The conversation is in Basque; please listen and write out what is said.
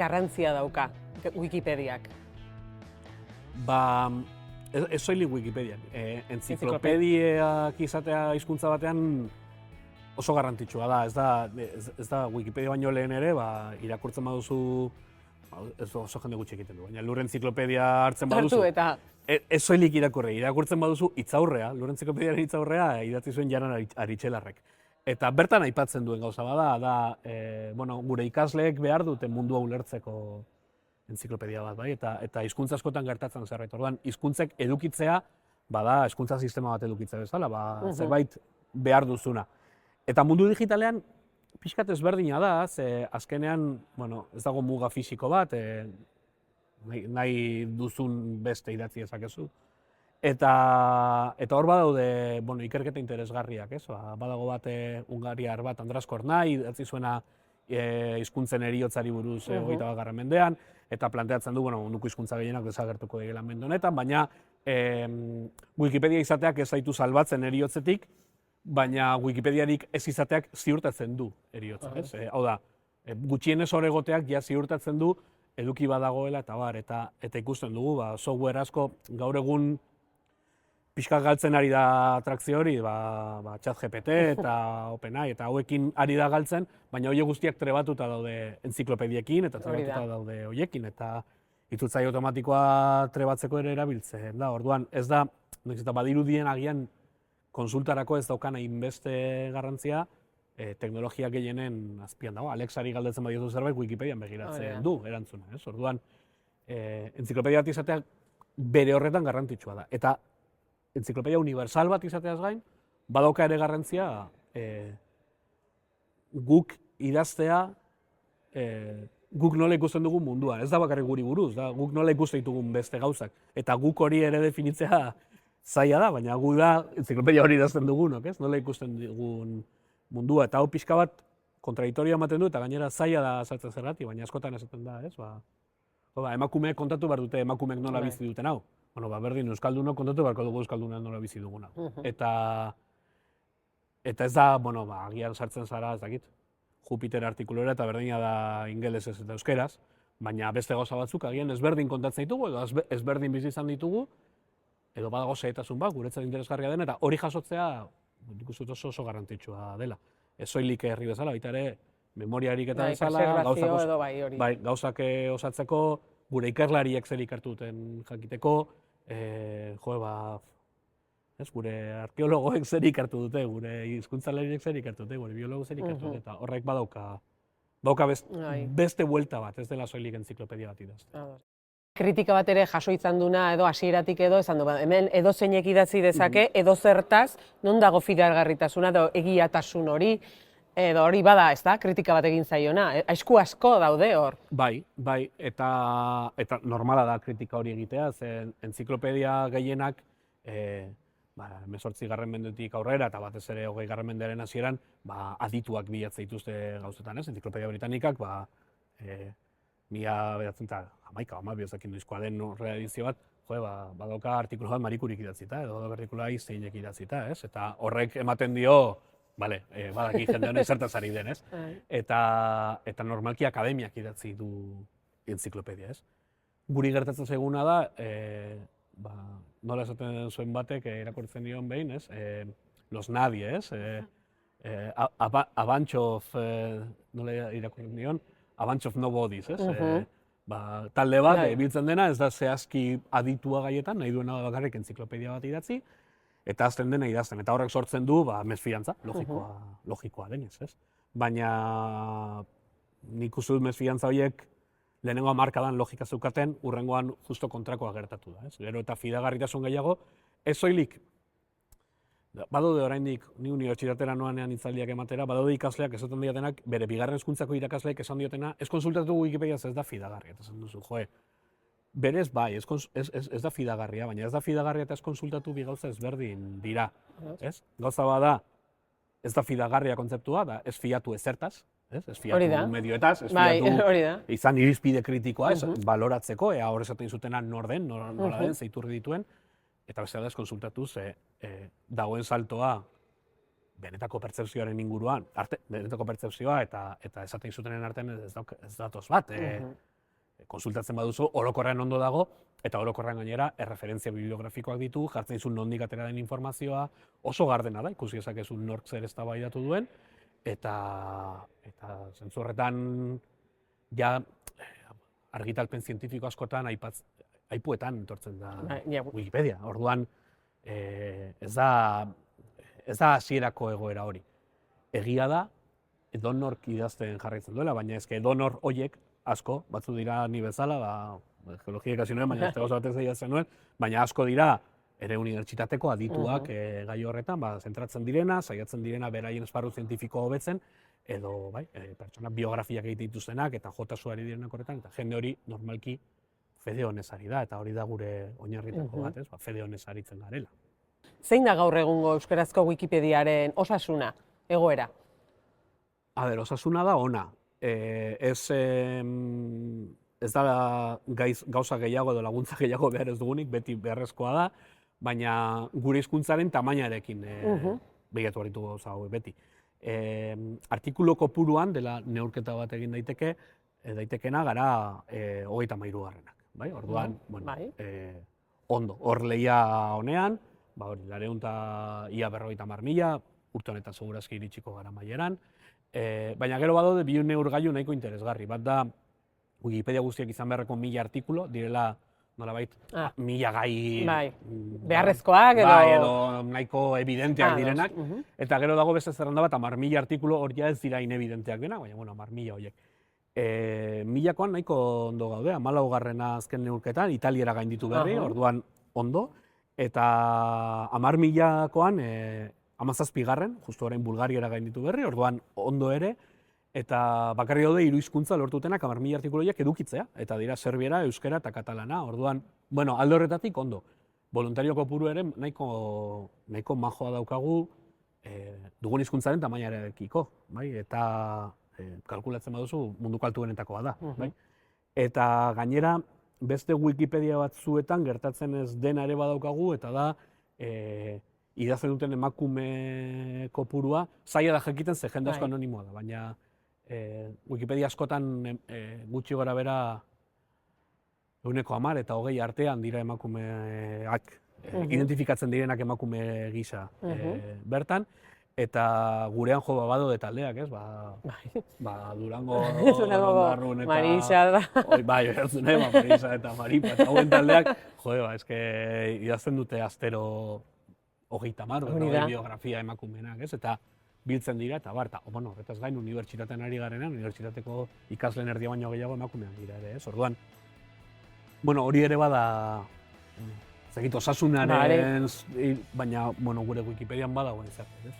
garrantzia dauka Wikipediak? Ba, ez soilik Wikipediak. Entziklopediak izatea hizkuntza batean oso garrantzitsua da. Ez da Wikipedia baino lehen ere, irakurtzen baduzu, ez oso jende gutxi egiten du, baina Lur entziklopedia hartzen baduzu. Ez soilik irakurtzen baduzu hitzaurrea, Lur entziklopediaren hitzaurrea idatzi zuen Jaran Aritxelarrek. Eta bertan aipatzen duen gauza bada, gure ikasleek behar dute mundua ulertzeko entziklopedia bat, bai, eta hizkuntza askotan gertatzen zerbait. Orduan, hizkuntzek edukitzea, bada hizkuntza sistema bat edukitzea bezala, zerbait behar duzuna. Eta mundu digitalean, pixkat ezberdina da, azkenean, ez dago muga fisiko bat, nahi duzun beste idatzi ezakezu. Eta hor badaude ikerketa interesgarriak, badago bat hungariar bat, Andras Kornai, idatzi zuena hizkuntzen heriotzari buruz 21. mendean, eta planteatzen du, munduko hizkuntza gehienak desagertuko direla mende honetan, baina Wikipedia izateak ez zaitu salbatzen heriotzetik, baina Wikipediarik ez izateak ziurtatzen du heriotza. Hau da, gutxienez hor egoteak ja ziurtatzen du eduki badagoela eta ikusten dugu, software asko gaur egun pixka galtzen ari da atrakzio hori, ChatGPT eta OpenAI eta hauekin ari da galtzen, baina horiek guztiak trebatuta daude entziklopediekin eta trebatuta daude horiekin, eta itzultzaile automatikoa trebatzeko ere erabiltzen da. Orduan, ez da, badirudien agian konsultarako ez daukan hainbeste garrantzia, teknologia gehienen azpian dago. Alexari galdetzen badiozu zerbait, Wikipedian begiratzen du erantzuna. Orduan, entziklopedia bat izateak bere horretan garrantzitsua da. Eta entziklopedia universal bat izateaz gain, badauka ere garrantzia guk idaztea, guk nola ikusten dugun munduan. Ez da bakarrik guri buruz, guk nola ikusten ditugun beste gauzak. Eta guk hori ere definitzea zaila da, baina gu da entziklopedia hori idazten dugunok, nola ikusten dugun mundua. Eta hau pixka bat kontradiktoria ematen du, eta gainera zaila da azaltzen zergatik, baina askotan esaten da, emakumeek kontatu behar dute emakumeek nola bizi duten hau. Berdin, euskaldunok kontatu beharko dugu euskaldunak nola bizi duguna. Eta ez da, agian sartzen zara, ez dakit, Jupiter artikulera eta berdina da ingelesez eta euskeraz, baina beste gauza batzuk agian ezberdin kontatzen ditugu, edo ezberdin bizi izan ditugu, edo badago xehetasun bat, guretzat interesgarria den, eta hori jasotzea, nik uste dut oso garrantzitsua dela. Ez soilik herri bezala, baita ere, memoria eriketa bezala, gauzak osatzeko, gure ikerlariek zer ikertu duten jakiteko, gure arkeologoek zer ikertu dute, gure hizkuntzalariek zer ikertu dute, gure biologo zer ikertu dute, eta horrek badauka beste buelta bat, ez dela soilik entziklopedia bat idazte. Kritika bat ere jaso izan duna, edo hasieratik edo, esan du, hemen edo zeinek idatzi dezake, edo zertaz, non dago fidagarritasuna, edo egiatasun hori, edo hori bada, ez da, kritika bat egin zaiona, aizku asko daude hor. Bai, eta normala da kritika hori egitea, zen entziklopedia gehienak, 18. mendetik aurrera, eta batez ere 20. mendearen hasieran, adituak bilatzen dituzte gauzetan, ez? Entziklopedia Britanikak, 1911 ezakin duizkoa den reedizio bat, badauka artikulu bat Marikurik idatzita, edo bertikula Einsteinek idatzita, ez? Eta horrek ematen dio, badaki jende honek zertaz ari den, ez? Eta normalki akademiak idatzi du entziklopedia, ez? Guri gertatzen zaiguna da, nola esaten zuen batek irakurtzen dion behin, ez? Los Nadie, ez? A bunch of, nola irakurtzen dion? A bunch of nobodies, ez? Talde bat, biltzen dena, ez da zehazki aditua gaietan, nahi duena bakarrik entziklopedia bat idatzi, eta azten dena idazten. Eta horrek sortzen du, mesfidantza, logikoa denez, ez? Baina nik uste dut mesfidantza horiek lehenengo hamarkadan logika zeukaten, hurrengoan justo kontrakoa gertatu da, ez? Gero eta fidagarritasun gehiago, ez soilik, badaude oraindik, ni unibertsitatera noanean hitzaldiak ematera, badaude ikasleak esaten diatenak, bere bigarren hezkuntzako irakasleek esan diotena, ez konsultatu Wikipediaz ez da fidagarria, eta esan duzu, berez bai, ez da fidagarria, baina ez da fidagarria eta ez konsultatu bi gauza ezberdin dira, ez? Gauza bada, ez da fidagarria kontzeptua, da ez fiatu ezertaz, ez fiatu medioetaz, ez fiatu izan irizpide kritikoa, ez baloratzeko, ea hor esaten zutena nor den, nola den, zeiturri dituen, eta beste da ez konsultatu, dagoen saltoa benetako pertzepzioaren inguruan, benetako pertzepzioa eta esaten zutenen artean ez datoz bat. konsultatzen baduzu, orokorrean ondo dago, eta orokorrean gainera erreferentzia bibliografikoak ditu, jartzen dizu nondik atera den informazioa, oso gardena da, ikusi ezakezu nork zer eztabaidatu duen, eta zentzu horretan ja argitalpen zientifiko askotan aipuetan etortzen da Wikipedia. Orduan ez da hasierako egoera hori. Egia da, edonork idazten jarraitzen duela, baina ezke edonor horiek asko, batzu dira ni bezala, geologia ikasi nuen, baina ez gauza batez idazten nuen, baina asko dira ere unibertsitateko adituak gai horretan, zentratzen direna, saiatzen direna beraien esparru zientifiko hobetzen, edo pertsona biografiak egiten dituztenak eta jotasuari direnak horretan, eta jende hori normalki fede honez ari da, eta hori da gure oinarritako bat, fede honez aritzen garela. Zein da gaur egungo euskarazko Wikipediaren osasuna, egoera? Osasuna da ona. Ez da gauza gehiago edo laguntza gehiago behar ez dugunik, beti beharrezkoa da, baina gure hizkuntzaren tamainarekin begiratu haritu gauza hau beti. Artikulu kopuruan dela neurketa bat egin daitekena gara 33-garrenak. Orduan, ondo, hor lehia honean, lareun eta ia 50.000, urte honetan segurazki iritsiko gara maieran, baina gero badaude bi neurgailu nahiko interesgarri. Bat da, Wikipedia guztiak izan beharreko 1000 artikulu, direla nolabait 1000 gai... Beharrezkoak edo nahiko evidenteak direnak. Eta gero dago beste zerrenda bat, 10.000 artikulu hori ez dira inevidenteak denak, baina 10.000 horiek. 1000koan nahiko ondo gaude, 14garrena azken neurketan, Italiera gainditu berri, orduan ondo. Eta 10.000koan 17garren, justu orain Bulgariara gainditu berri, orduan ondo ere. Eta bakarri daude 3 hizkuntza lortutenak 10.000 artikuluiak edukitzea, eta dira serbiera, euskera eta katalana. Orduan, alde horretatik ondo. Voluntario kopuru ere nahiko majoa daukagu dugun hizkuntzaren tamainarekiko, eta kalkulatzen baduzu munduko altuenetakoa da. Eta gainera, beste Wikipedia batzuetan gertatzen ez dena ere badaukagu, eta da idazten duten emakume kopurua, zaila da jakiten ze jende asko anonimoa da, baina Wikipedia askotan gutxi gora bera 10% eta 20 artean dira emakumeak, identifikatzen direnak emakume gisa bertan, eta gurean jo babado de taldeak, ez? Durango, Ondarrun eta... Marisa da. Marisa eta Maripa eta hauen taldeak, eske idazten dute astero 30 biografia emakumeenak, ez? Eta biltzen dira, eta horretaz gain, unibertsitatean ari garenan, unibertsitateko ikasleen erdia baino gehiago emakumeak dira ere, ez? Orduan, hori ere bada, osasunaren, baina gure Wikipedian badagoen zerbait, ez?